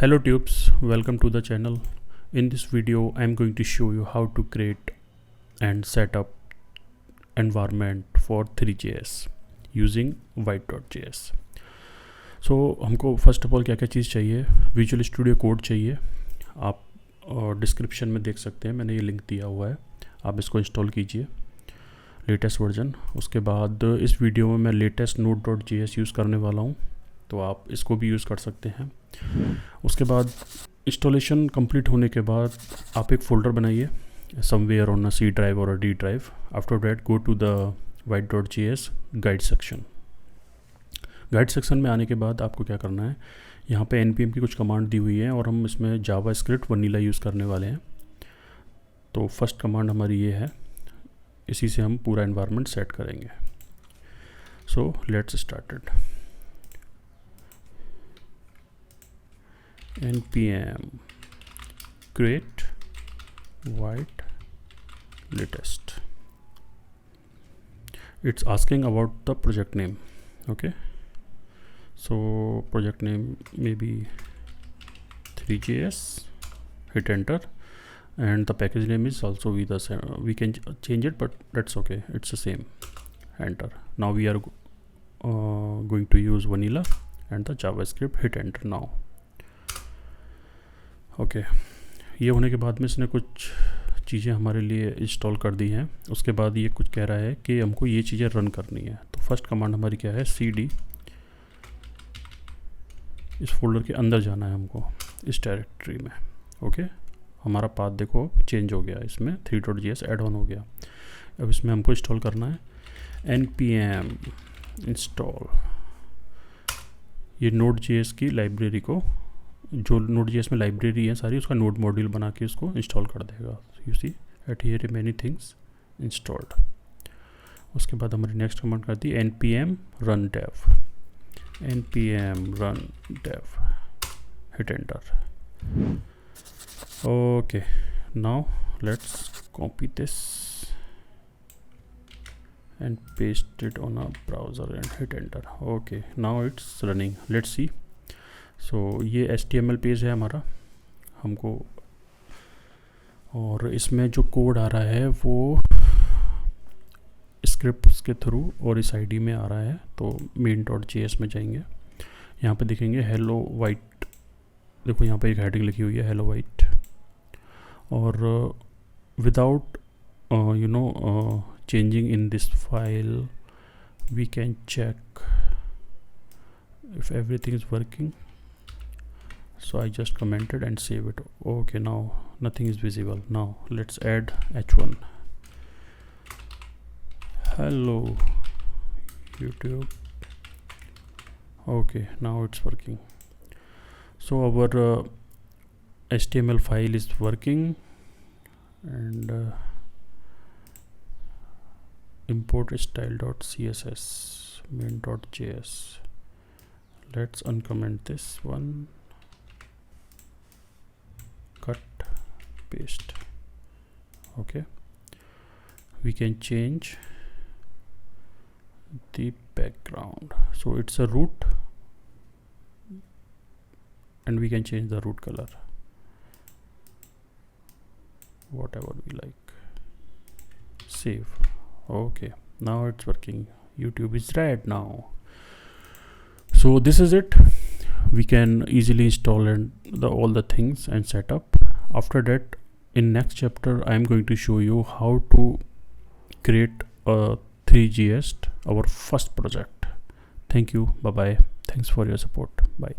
Hello tubes, welcome to the channel. In this video I am going to show you how to create and set up environment for threejs using Vite.js. So हमको first of all क्या क्या चीज़ चाहिए, visual studio code चाहिए. आप description में देख सकते हैं, मैंने ये लिंक दिया हुआ है, आप इसको इंस्टॉल कीजिए लेटेस्ट वर्जन. उसके बाद इस वीडियो में मैं लेटेस्ट node.js यूज़ करने वाला हूँ, तो आप इसको भी यूज़ कर सकते हैं. उसके बाद इंस्टॉलेशन कंप्लीट होने के बाद आप एक फ़ोल्डर बनाइए somewhere on a C drive और a D drive. After that go to the Vite.js guide section. Guide section में आने के बाद आपको क्या करना है, यहाँ पे npm की कुछ कमांड दी हुई है और हम इसमें जावास्क्रिप्ट वनीला यूज़ करने वाले हैं. तो फर्स्ट कमांड हमारी ये है, इसी से हम पूरा एनवायरनमेंट सेट करेंगे. So let's started. npm create Vite latest. It's asking about the project name. Okay, so project name maybe threejs. Hit enter, and the package name is also with the same. We can change it, but that's okay, it's the same. Enter. Now we are going to use vanilla and the javascript. Hit enter now. Okay ये होने के बाद में इसने कुछ चीज़ें हमारे लिए इंस्टॉल कर दी हैं. उसके बाद ये कुछ कह रहा है कि हमको ये चीज़ें रन करनी है. तो फर्स्ट कमांड हमारी क्या है, cd. इस फोल्डर के अंदर जाना है हमको, इस डायरेक्टरी में. ओके, हमारा पाथ देखो चेंज हो गया, इसमें threejs ऐड ऑन हो गया. अब इसमें हमको इंस्टॉल करना है npm इंस्टॉल. ये node.js की लाइब्रेरी को, जो node.js में लाइब्रेरी है सारी, उसका नोड मॉड्यूल बना के उसको इंस्टॉल कर देगा. You see at here many things installed. उसके बाद हमारी नेक्स्ट कमांड करती है npm run dev. npm run dev. Hit enter. Okay, now let's copy this and paste it on a browser and hit enter. Okay, now it's running. Let's see. So ये HTML page है हमारा हमको, और इसमें जो code आ रहा है वो स्क्रिप्ट्स के थ्रू और इस आईडी में आ रहा है. तो main.js में जाएंगे, यहाँ पे देखेंगे हेलो वाइट. देखो यहाँ पे एक हेडिंग लिखी हुई है हेलो वाइट. और without changing in this file we can check if everything is working. So I just commented and save it. Okay, now nothing is visible. Now let's add h1. Hello YouTube. Okay, now it's working. So our HTML file is working, and import style.css main.js. Let's uncomment this one, cut, paste. Okay, we can change the background, so it's a root, and we can change the root color whatever we like. Save. Okay, now it's working. YouTube is red now. So this is it. We can easily install all the things and set up. After that, in next chapter I am going to show you how to create a threejs, our first project. Thank you. Bye bye. Thanks for your support. Bye.